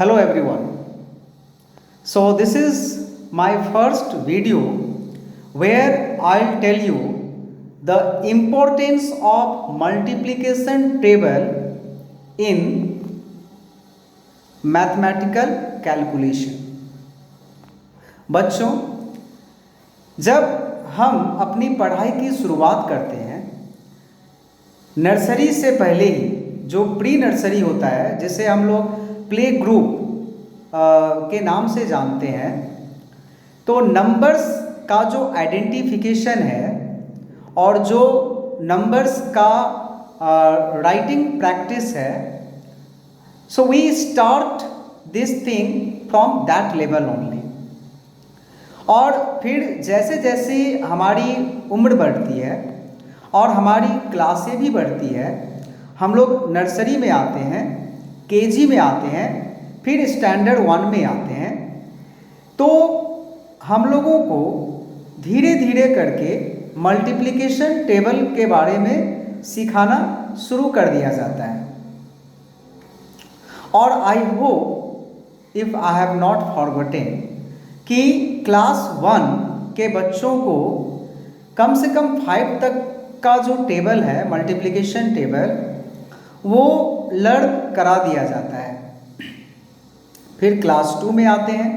Hello everyone. So this is my first video where I'll tell you the importance of multiplication table in mathematical calculation. बच्चों, जब हम अपनी पढ़ाई की शुरुआत करते हैं नर्सरी से पहले ही जो प्री नर्सरी होता है जिसे हम लोग प्ले ग्रुप के नाम से जानते हैं, तो नंबर्स का जो आइडेंटिफिकेशन है और जो नंबर्स का राइटिंग प्रैक्टिस है, so we start this thing from that level only. और फिर जैसे जैसे हमारी उम्र बढ़ती है और हमारी क्लासें भी बढ़ती है, हम लोग नर्सरी में आते हैं, केजी में आते हैं, फिर स्टैंडर्ड 1 में आते हैं, तो हम लोगों को धीरे धीरे करके मल्टीप्लिकेशन टेबल के बारे में सिखाना शुरू कर दिया जाता है। और I hope if I have not forgotten कि क्लास 1 के बच्चों को कम से कम 5 तक का जो टेबल है मल्टीप्लिकेशन टेबल वो लर्न करा दिया जाता है। फिर क्लास 2 में आते हैं,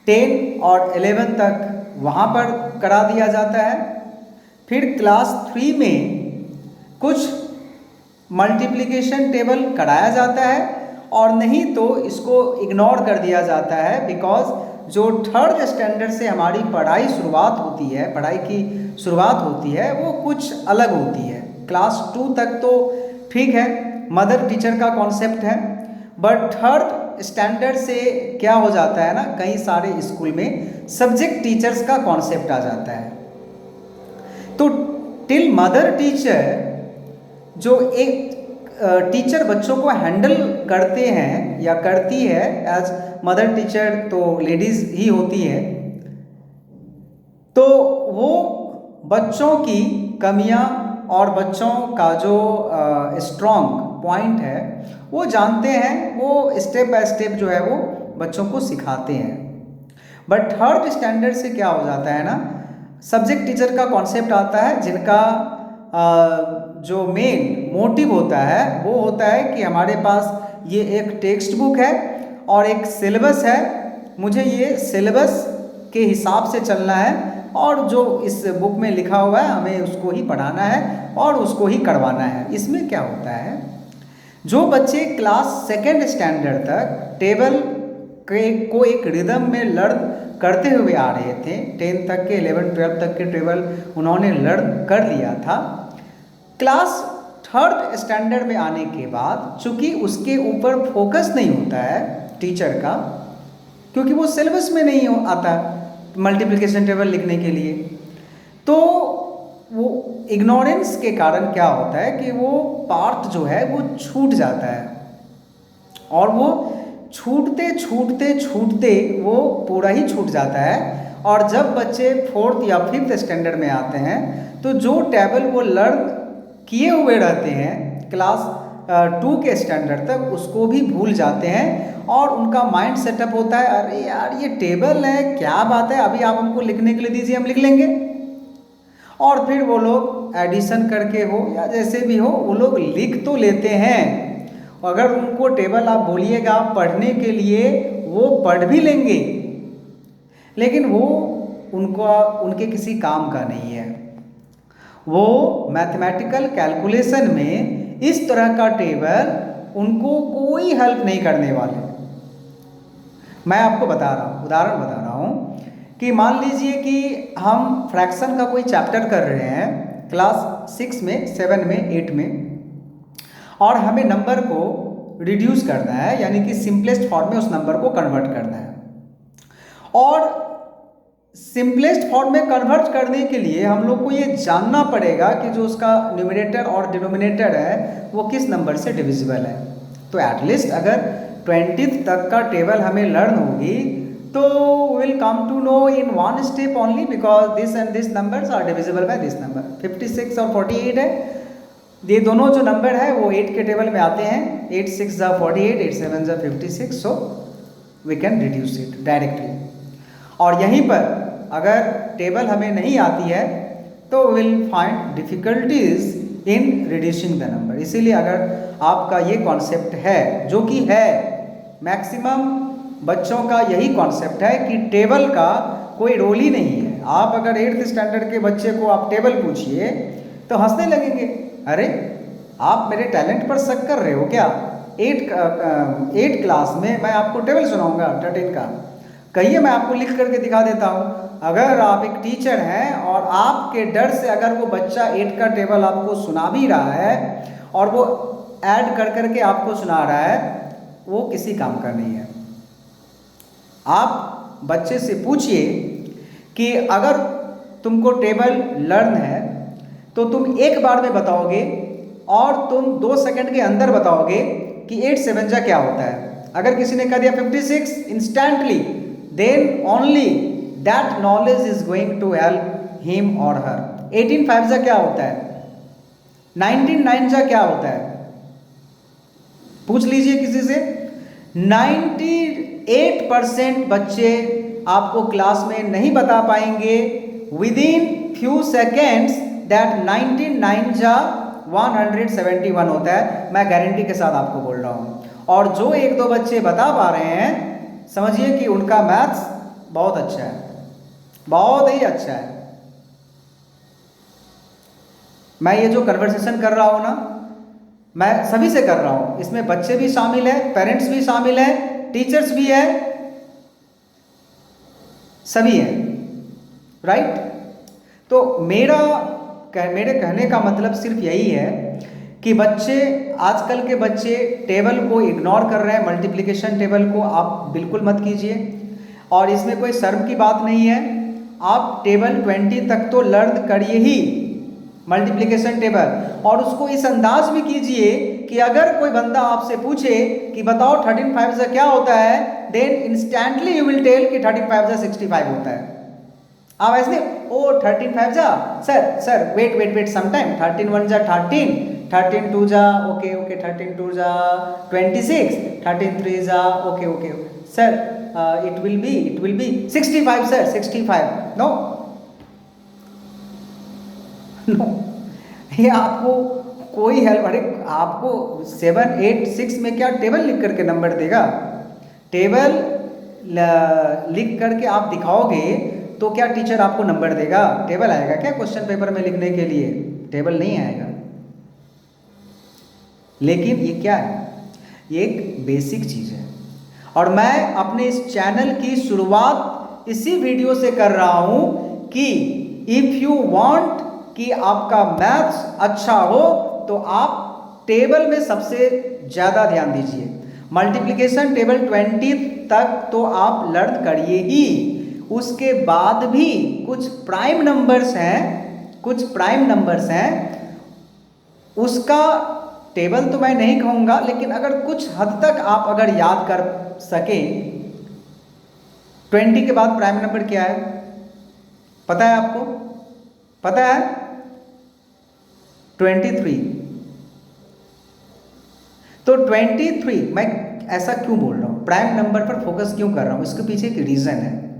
10 और 11 तक वहाँ पर करा दिया जाता है। फिर क्लास 3 में कुछ मल्टीप्लिकेशन टेबल कराया जाता है और नहीं तो इसको इग्नोर कर दिया जाता है, बिकॉज जो थर्ड स्टैंडर्ड से हमारी पढ़ाई की शुरुआत होती है वो कुछ अलग होती है। क्लास 2 तक तो ठीक है, मदर टीचर का कॉन्सेप्ट है, बट थर्ड स्टैंडर्ड से क्या हो जाता है ना, कई सारे स्कूल में सब्जेक्ट टीचर्स का कॉन्सेप्ट आ जाता है। तो टिल मदर टीचर जो एक टीचर बच्चों को हैंडल करते हैं या करती है, एज मदर टीचर तो लेडीज ही होती है, तो वो बच्चों की कमियां और बच्चों का जो स्ट्रॉन्ग पॉइंट है वो जानते हैं, वो स्टेप बाय स्टेप जो है वो बच्चों को सिखाते हैं। बट थर्ड स्टैंडर्ड से क्या हो जाता है ना, सब्जेक्ट टीचर का कॉन्सेप्ट आता है, जिनका जो मेन मोटिव होता है वो होता है कि हमारे पास ये एक टेक्स्ट बुक है और एक सिलेबस है, मुझे ये सिलेबस के हिसाब से चलना है और जो इस बुक में लिखा हुआ है हमें उसको ही पढ़ाना है और उसको ही करवाना है। इसमें क्या होता है, जो बच्चे क्लास 2nd स्टैंडर्ड तक टेबल को एक रिदम में लर्न करते हुए आ रहे थे, 10 तक के 11 12 तक के टेबल उन्होंने लर्न कर लिया था, क्लास 3rd स्टैंडर्ड में आने के बाद चूंकि उसके ऊपर फोकस नहीं होता है टीचर का, क्योंकि वो सिलेबस में नहीं आता मल्टीप्लिकेशन टेबल लिखने के लिए, तो वो इग्नोरेंस के कारण क्या होता है कि वो पार्ट जो है वो छूट जाता है और वो छूटते वो पूरा ही छूट जाता है। और जब बच्चे 4th या 5th स्टैंडर्ड में आते हैं तो जो टेबल वो लर्न किए हुए रहते हैं क्लास 2 के स्टैंडर्ड तक, उसको भी भूल जाते हैं और उनका माइंड सेटअप होता है, अरे यार ये टेबल है, क्या बात है, अभी आप हमको लिखने के लिए दीजिए, हम लिख लेंगे। और फिर वो लोग एडिशन करके हो या जैसे भी हो वो लोग लिख तो लेते हैं, अगर उनको टेबल आप बोलिएगा पढ़ने के लिए वो पढ़ भी लेंगे, लेकिन वो उनके किसी काम का नहीं है। वो मैथमेटिकल कैलकुलेशन में इस तरह का टेबल उनको कोई हेल्प नहीं करने वाले। मैं आपको उदाहरण बता रहा हूँ कि मान लीजिए कि हम फ्रैक्शन का कोई चैप्टर कर रहे हैं क्लास 6 में, 7 में, 8 में, और हमें नंबर को रिड्यूस करना है, यानी कि सिंपलेस्ट फॉर्म में उस नंबर को कन्वर्ट करना है। और सिंपलेस्ट फॉर्म में कन्वर्ट करने के लिए हम लोग को ये जानना पड़ेगा कि जो उसका न्यूमरेटर और डिनोमिनेटर है वो किस नंबर से डिविजिबल है। तो एटलीस्ट अगर 20th तक का टेबल हमें लर्न होगी तो will come to know in one step only, because this and this numbers are divisible by this number. 56 और 48 है, ये दोनों जो नंबर है वो 8 के टेबल में आते हैं। 8 6 ज़ा 48, 8 7 ज़ा 56, so we can reduce it directly. और यहीं पर अगर टेबल हमें नहीं आती है तो will find difficulties in reducing the number. इसीलिए अगर आपका ये कॉन्सेप्ट है, जो कि है मैक्सिमम बच्चों का यही कॉन्सेप्ट है कि टेबल का कोई रोल ही नहीं है। आप अगर 8th स्टैंडर्ड के बच्चे को आप टेबल पूछिए तो हंसने लगेंगे, अरे आप मेरे टैलेंट पर शक कर रहे हो क्या? 8 क्लास में मैं आपको टेबल सुनाऊंगा 13 का? कहिए मैं आपको लिख करके दिखा देता हूँ। अगर आप एक टीचर हैं और आपके डर से अगर वो बच्चा 8 का टेबल आपको सुना भी रहा है और वो ऐड कर करके आपको सुना रहा है, वो किसी काम का नहीं है। आप बच्चे से पूछिए कि अगर तुमको टेबल लर्न है तो तुम एक बार में बताओगे और तुम 2 सेकंड के अंदर बताओगे कि 8 7 जा क्या होता है। अगर किसी ने कह दिया 56 instantly, then only that knowledge is going to help him or her. 18 5 जा क्या होता है, 19 9 जा क्या होता है, पूछ लीजिए किसी से। 98% बच्चे आपको क्लास में नहीं बता पाएंगे with in few seconds that 99 जा 171 होता है। मैं गारंटी के साथ आपको बोल रहा हूँ। और जो 1-2 बच्चे बता पा रहे हैं, समझिए कि उनका मैथ्स बहुत अच्छा है, बहुत ही अच्छा है। मैं ये जो कन्वर्सेशन कर रहा हूँ ना, मैं सभी से कर रहा हूँ। इसमें बच्चे भी शामिल है, पेरेंट्स भी शामिल है, टीचर्स भी है, सभी हैं, राइट। तो मेरे कहने का मतलब सिर्फ यही है कि बच्चे, आजकल के बच्चे टेबल को इग्नोर कर रहे हैं। मल्टीप्लिकेशन टेबल को आप बिल्कुल मत कीजिए और इसमें कोई शर्म की बात नहीं है। आप टेबल 20 तक तो लर्न करिए ही, मल्टीप्लिकेशन टेबल, और उसको इस अंदाज में कीजिए कि अगर कोई बंदा आपसे पूछे कि बताओ 13 5 जा क्या होता है, then instantly you will tell कि 13 5 जा 65 होता है। आप ऐसे ओ 13 5 जा सर वेट समटाइम 13 1 जा 13, 13 2 जा ओके 13 2 जा 26, 13 3 जा okay sir it will be 65 sir 65। No ये आपको कोई हेल्प, अरे आपको 7 8 6 में क्या टेबल लिख करके नंबर देगा? टेबल लिख करके आप दिखाओगे तो क्या टीचर आपको नंबर देगा? टेबल आएगा क्या क्वेश्चन पेपर में लिखने के लिए? टेबल नहीं आएगा। लेकिन ये क्या है? ये एक बेसिक चीज़ है और मैं अपने इस चैनल की शुरुआत इसी वीडियो से कर रहा हूं कि इफ़ यू वांट कि आपका मैथ्स अच्छा हो तो आप टेबल में सबसे ज़्यादा ध्यान दीजिए। मल्टीप्लिकेशन टेबल 20 तक तो आप लर्न करिए ही, उसके बाद भी कुछ प्राइम नंबर्स हैं, उसका टेबल तो मैं नहीं कहूँगा, लेकिन अगर कुछ हद तक आप अगर याद कर सके। 20 के बाद प्राइम नंबर क्या है पता है आपको? पता है? 23। तो 23, मैं ऐसा क्यों बोल रहा हूँ, प्राइम नंबर पर फोकस क्यों कर रहा हूँ, इसके पीछे एक रीज़न है।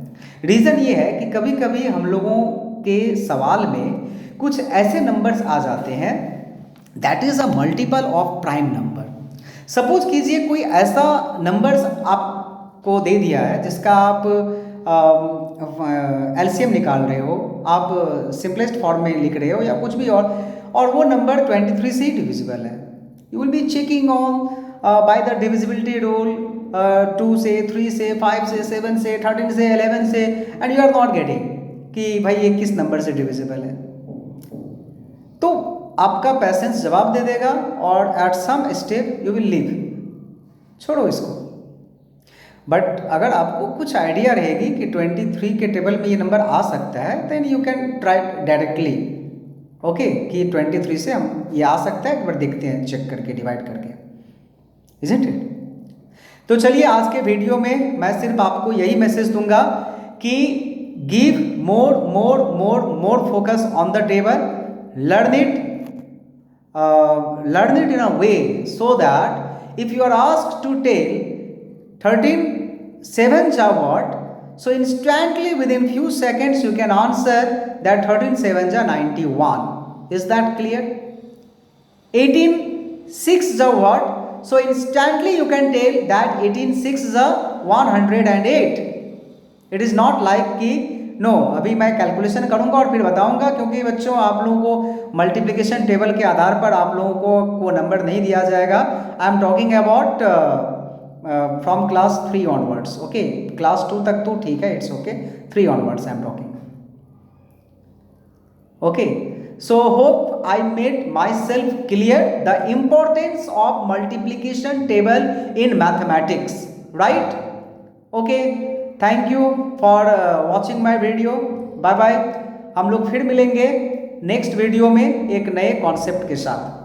रीज़न ये है कि कभी कभी हम लोगों के सवाल में कुछ ऐसे नंबर्स आ जाते हैं that is a multiple of prime number. Suppose कीजिए कोई ऐसा नंबर्स आपको दे दिया है जिसका आप एलसीएम निकाल रहे हो, आप सिंपलेस्ट फॉर्म में लिख रहे हो या कुछ भी, और वो नंबर 23 से ही डिविजिबल है। You will be checking on by the divisibility rule 2 से 3 से 5 से 7 से 13 से 11 से, and you are not getting कि भाई ये किस नंबर से डिविजिबल है। तो आपका पेशेंस जवाब दे देगा और at some step you will leave, छोड़ो इसको। बट अगर आपको कुछ आइडिया रहेगी कि 23 के टेबल में ये नंबर आ सकता है, then you can try directly, okay, कि 23 से हम ये आ सकता है, एक बार देखते हैं चेक करके, डिवाइड करके, इज़न्ट इट? तो चलिए आज के वीडियो में मैं सिर्फ आपको यही मैसेज दूंगा कि give more focus on the table, learn it, learn it in a way so that if you are asked to tell 13 7s are what, so instantly within few seconds you can answer that 13 7s are 91. Is that clear? 18 6s are what? So instantly you can tell that 18 6s are 108. It is not like कि no अभी मैं calculation करूंगा और फिर बताऊंगा, क्योंकि बच्चों आप लोगों को मल्टीप्लिकेशन टेबल के आधार पर आप लोगों को वो नंबर नहीं दिया जाएगा. I am talking about from class 3 onwards. Okay, class 2 तक तो ठीक है, it's okay. 3 onwards I am talking. Okay, so hope I made myself clear the importance of multiplication table in mathematics, right? Okay, thank you for watching my video. Bye bye. हम लोग फिर मिलेंगे next video में एक नए concept के साथ.